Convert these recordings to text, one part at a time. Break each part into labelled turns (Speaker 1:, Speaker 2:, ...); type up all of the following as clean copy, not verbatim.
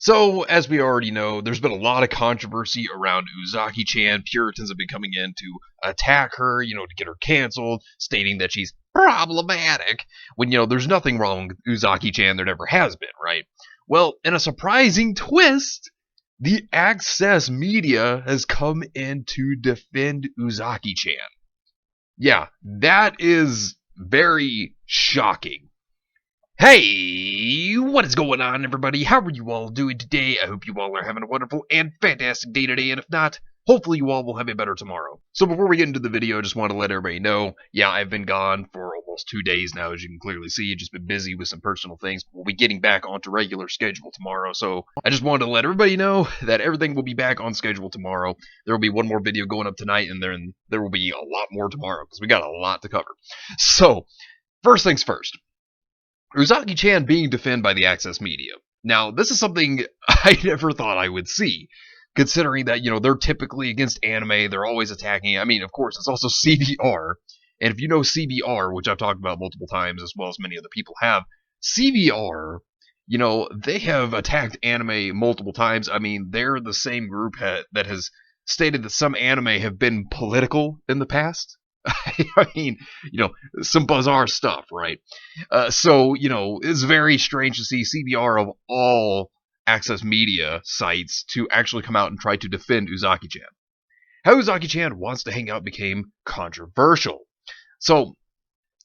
Speaker 1: So, as we already know, there's been a lot of controversy around Uzaki-Chan. Puritans have been coming in to attack her, to get her canceled, stating that she's problematic, when, there's nothing wrong with Uzaki-Chan, there never has been, right? Well, in a surprising twist, the Access Media has come in to defend Uzaki-Chan. Yeah, that is very shocking. Hey, what is going on, everybody? How are you all doing today? I hope you all are having a wonderful and fantastic day today, and if not, hopefully you all will have a better tomorrow. So before we get into the video, I just want to let everybody know, yeah, I've been gone for almost 2 days now, as you can clearly see. Just been busy with some personal things. We'll be getting back onto regular schedule tomorrow, so I just wanted to let everybody know that everything will be back on schedule tomorrow. There will be one more video going up tonight, and then there will be a lot more tomorrow, because we got a lot to cover. So, first things first. Uzaki-Chan being defended by the Access Media. Now, this is something I never thought I would see, considering that, they're typically against anime, they're always attacking. I mean, of course, it's also CBR, and if you know CBR, which I've talked about multiple times, as well as many other people have, CBR, they have attacked anime multiple times. I mean, they're the same group that has stated that some anime have been political in the past. I mean, some bizarre stuff, right? So, it's very strange to see CBR of all Access Media sites to actually come out and try to defend Uzaki-Chan. How Uzaki-Chan wants to hang out became controversial. So,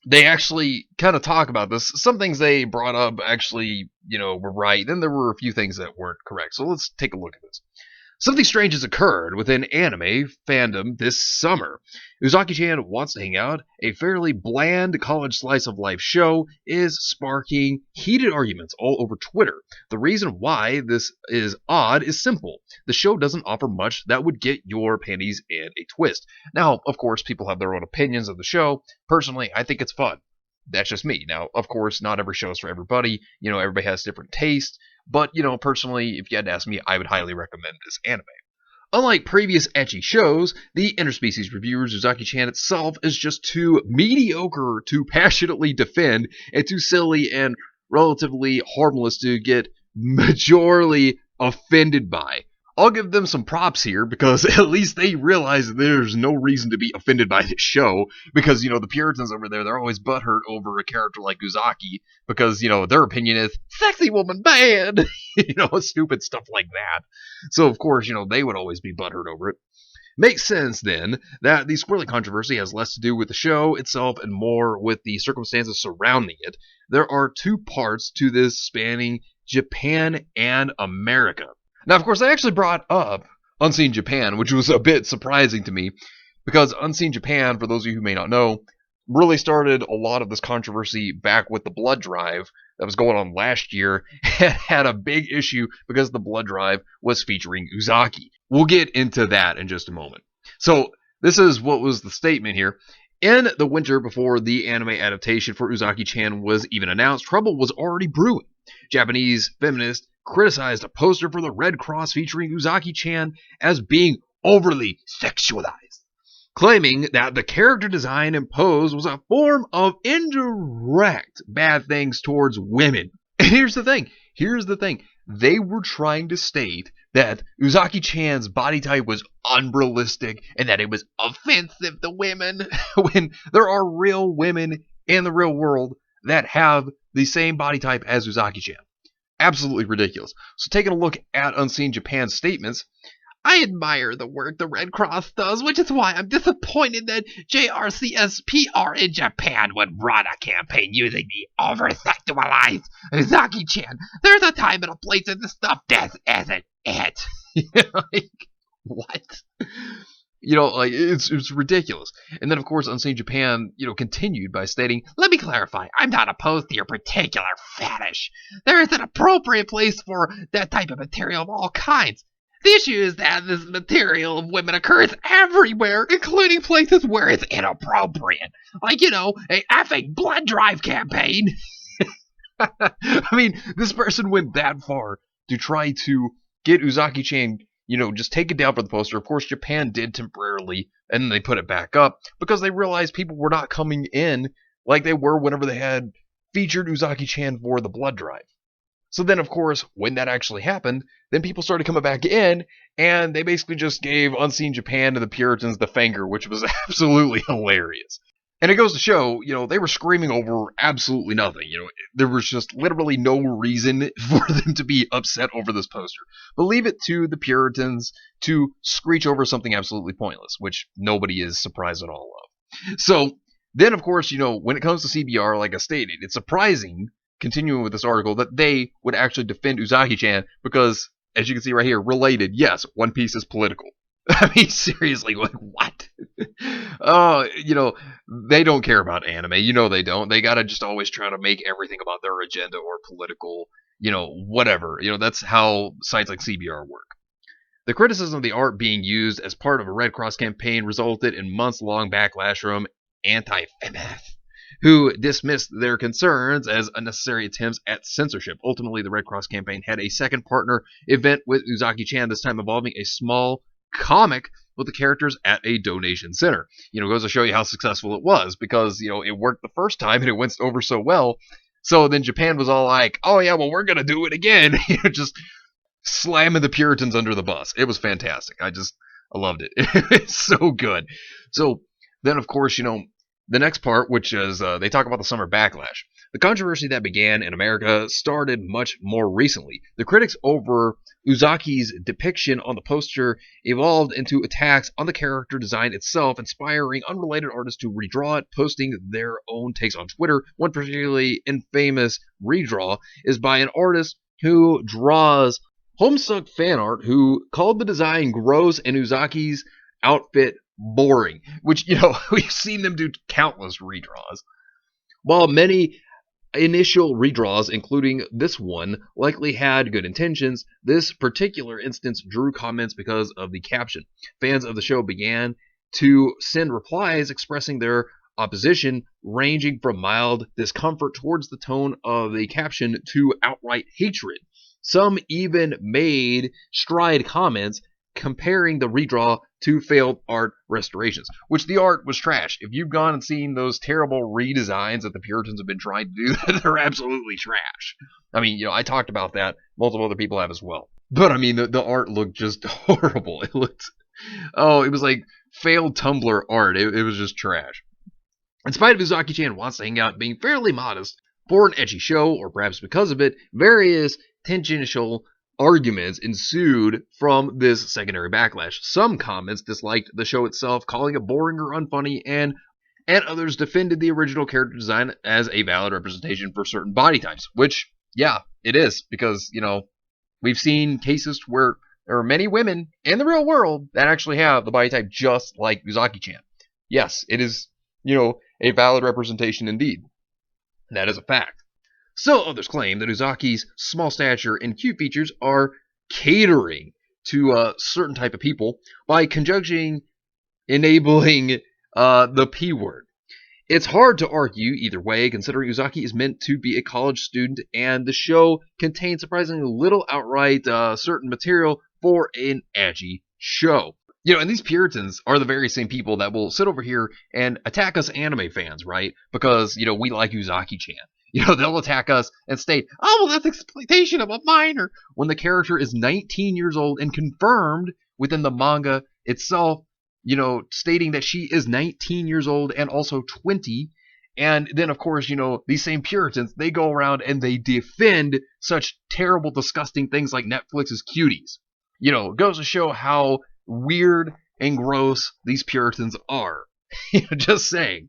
Speaker 1: they actually kind of talk about this. Some things they brought up actually, were right. Then there were a few things that weren't correct. So let's take a look at this. Something strange has occurred within anime fandom this summer. Uzaki-Chan wants to hang out. A fairly bland college slice of life show is sparking heated arguments all over Twitter. The reason why this is odd is simple. The show doesn't offer much that would get your panties in a twist. Now, of course, people have their own opinions of the show. Personally, I think it's fun. That's just me. Now, of course, not every show is for everybody. Everybody has different tastes. But, personally, if you had to ask me, I would highly recommend this anime. Unlike previous ecchi shows, the interspecies reviewers Uzaki-Chan itself is just too mediocre to passionately defend and too silly and relatively harmless to get majorly offended by. I'll give them some props here because at least they realize that there's no reason to be offended by this show because, the Puritans over there, they're always butthurt over a character like Uzaki because, their opinion is, sexy woman bad, stupid stuff like that. So, of course, they would always be butthurt over it. Makes sense, then, that the squirrely controversy has less to do with the show itself and more with the circumstances surrounding it. There are two parts to this spanning Japan and America. Now, of course, I actually brought up Unseen Japan, which was a bit surprising to me, because Unseen Japan, for those of you who may not know, really started a lot of this controversy back with the blood drive that was going on last year, and had a big issue because the blood drive was featuring Uzaki. We'll get into that in just a moment. So, this is what was the statement here. In the winter before the anime adaptation for Uzaki-Chan was even announced, trouble was already brewing. Japanese feminists criticized a poster for the Red Cross featuring Uzaki-Chan as being overly sexualized, claiming that the character design and pose was a form of indirect bad things towards women. And here's the thing, they were trying to state that Uzaki-Chan's body type was unrealistic and that it was offensive to women when there are real women in the real world that have the same body type as Uzaki-Chan. Absolutely ridiculous. So taking a look at Unseen Japan's statements, I admire the work the Red Cross does, which is why I'm disappointed that JRCSPR in Japan would run a campaign using the over-sexualized Uzaki-Chan. There's a time and a place and the stuff just isn't it. What? It's ridiculous. And then, of course, Unseen Japan, continued by stating, let me clarify, I'm not opposed to your particular fetish. There is an appropriate place for that type of material of all kinds. The issue is that this material of women occurs everywhere, including places where it's inappropriate. Like, a effing blood drive campaign. I mean, this person went that far to try to get Uzaki-Chan just take it down for the poster. Of course, Japan did temporarily, and then they put it back up because they realized people were not coming in like they were whenever they had featured Uzaki-Chan for the blood drive. So then, of course, when that actually happened, then people started coming back in, and they basically just gave Unseen Japan to the Puritans the finger, which was absolutely hilarious. And it goes to show, they were screaming over absolutely nothing. There was just literally no reason for them to be upset over this poster. But leave it to the Puritans to screech over something absolutely pointless, which nobody is surprised at all of. So then, of course, when it comes to CBR, like I stated, it's surprising, continuing with this article, that they would actually defend Uzaki-Chan because, as you can see right here, related, yes, One Piece is political. I mean, seriously, like, what? Oh, they don't care about anime. They don't. They gotta just always try to make everything about their agenda or political, whatever. That's how sites like CBR work. The criticism of the art being used as part of a Red Cross campaign resulted in months-long backlash from anti-feminists who dismissed their concerns as unnecessary attempts at censorship. Ultimately, the Red Cross campaign had a second partner event with Uzaki-Chan, this time involving a small comic with the characters at a donation center. Goes to show you how successful it was, because, it worked the first time and it went over so well. So then Japan was all like, oh yeah, well, we're going to do it again. Just slamming the Puritans under the bus. It was fantastic. I loved it. It's so good. So then, of course, the next part, which is they talk about the summer backlash. The controversy that began in America started much more recently. The critics over Uzaki's depiction on the poster evolved into attacks on the character design itself, inspiring unrelated artists to redraw it, posting their own takes on Twitter. One particularly infamous redraw is by an artist who draws homestuck fan art who called the design gross and Uzaki's outfit boring, which, we've seen them do countless redraws. While many initial redraws, including this one, likely had good intentions, this particular instance drew comments because of the caption. Fans of the show began to send replies expressing their opposition, ranging from mild discomfort towards the tone of the caption to outright hatred. Some even made stride comments comparing the redraw to failed art restorations, which the art was trash. If you've gone and seen those terrible redesigns that the Puritans have been trying to do, they're absolutely trash. I mean, I talked about that. Multiple other people have as well. But I mean, the art looked just horrible. It was like failed Tumblr art. It was just trash. In spite of Uzaki-Chan wants to hang out being fairly modest for an ecchi show, or perhaps because of it, various tangential arguments ensued from this secondary backlash. Some comments disliked the show itself, calling it boring or unfunny, and others defended the original character design as a valid representation for certain body types, which, yeah, it is, because, we've seen cases where there are many women in the real world that actually have the body type just like Uzaki-Chan. Yes, it is, a valid representation indeed. That is a fact. Still, others claim that Uzaki's small stature and cute features are catering to a certain type of people by enabling the P word. It's hard to argue either way, considering Uzaki is meant to be a college student, and the show contains surprisingly little outright certain material for an ecchi show. And these Puritans are the very same people that will sit over here and attack us anime fans, right? Because, we like Uzaki-Chan. They'll attack us and state, oh, well, that's exploitation of a minor, when the character is 19 years old and confirmed within the manga itself, stating that she is 19 years old and also 20. And then, of course, these same Puritans, they go around and they defend such terrible, disgusting things like Netflix's Cuties. It goes to show how weird and gross these Puritans are. Just saying.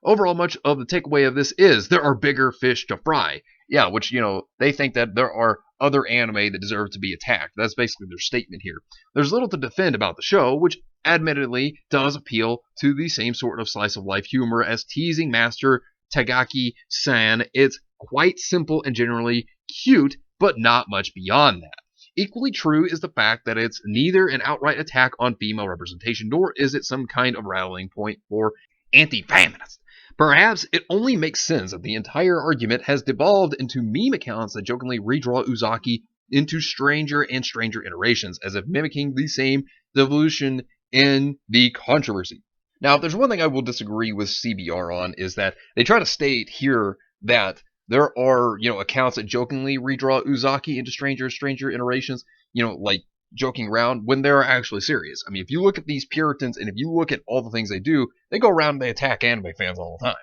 Speaker 1: Overall, much of the takeaway of this is there are bigger fish to fry. Yeah, which, they think that there are other anime that deserve to be attacked. That's basically their statement here. There's little to defend about the show, which admittedly does appeal to the same sort of slice of life humor as teasing master Tagaki-san. It's quite simple and generally cute, but not much beyond that. Equally true is the fact that it's neither an outright attack on female representation, nor is it some kind of rallying point for anti-feminists. Perhaps it only makes sense that the entire argument has devolved into meme accounts that jokingly redraw Uzaki into stranger and stranger iterations, as if mimicking the same devolution in the controversy. Now, if there's one thing I will disagree with CBR on, is that they try to state here that there are, accounts that jokingly redraw Uzaki into stranger iterations, like joking around when they're actually serious. I mean, if you look at these Puritans and if you look at all the things they do, they go around and they attack anime fans all the time.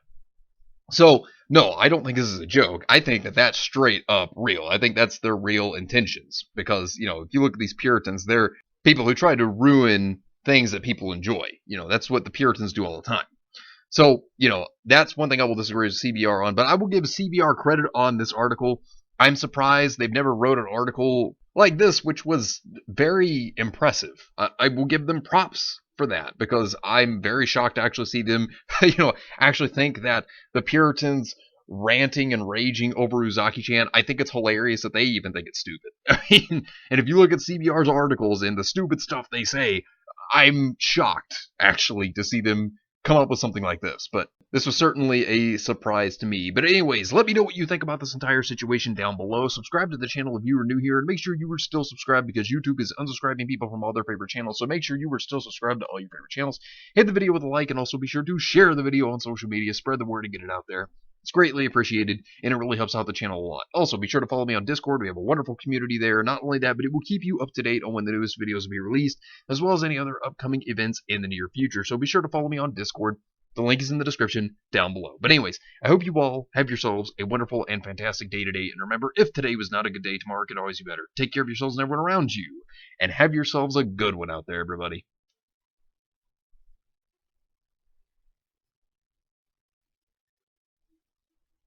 Speaker 1: So, no, I don't think this is a joke. I think that that's straight up real. I think that's their real intentions. Because, if you look at these Puritans, they're people who try to ruin things that people enjoy. That's what the Puritans do all the time. So, that's one thing I will disagree with CBR on. But I will give CBR credit on this article. I'm surprised they've never wrote an article like this, which was very impressive. I will give them props for that, because I'm very shocked to actually see them, actually think that the Puritans ranting and raging over Uzaki-Chan, I think it's hilarious that they even think it's stupid. I mean, and if you look at CBR's articles and the stupid stuff they say, I'm shocked, actually, to see them come up with something like this. But this was certainly a surprise to me. But anyways, let me know what you think about this entire situation down below. Subscribe to the channel if you are new here, and make sure you are still subscribed, because YouTube is unsubscribing people from all their favorite channels. So make sure you are still subscribed to all your favorite channels. Hit the video with a like, and also be sure to share the video on social media. Spread the word and get it out there. It's greatly appreciated, and it really helps out the channel a lot. Also, be sure to follow me on Discord. We have a wonderful community there. Not only that, but it will keep you up to date on when the newest videos will be released, as well as any other upcoming events in the near future. So be sure to follow me on Discord. The link is in the description down below. But anyways, I hope you all have yourselves a wonderful and fantastic day today. And remember, if today was not a good day, tomorrow could always be better. Take care of yourselves and everyone around you. And have yourselves a good one out there, everybody.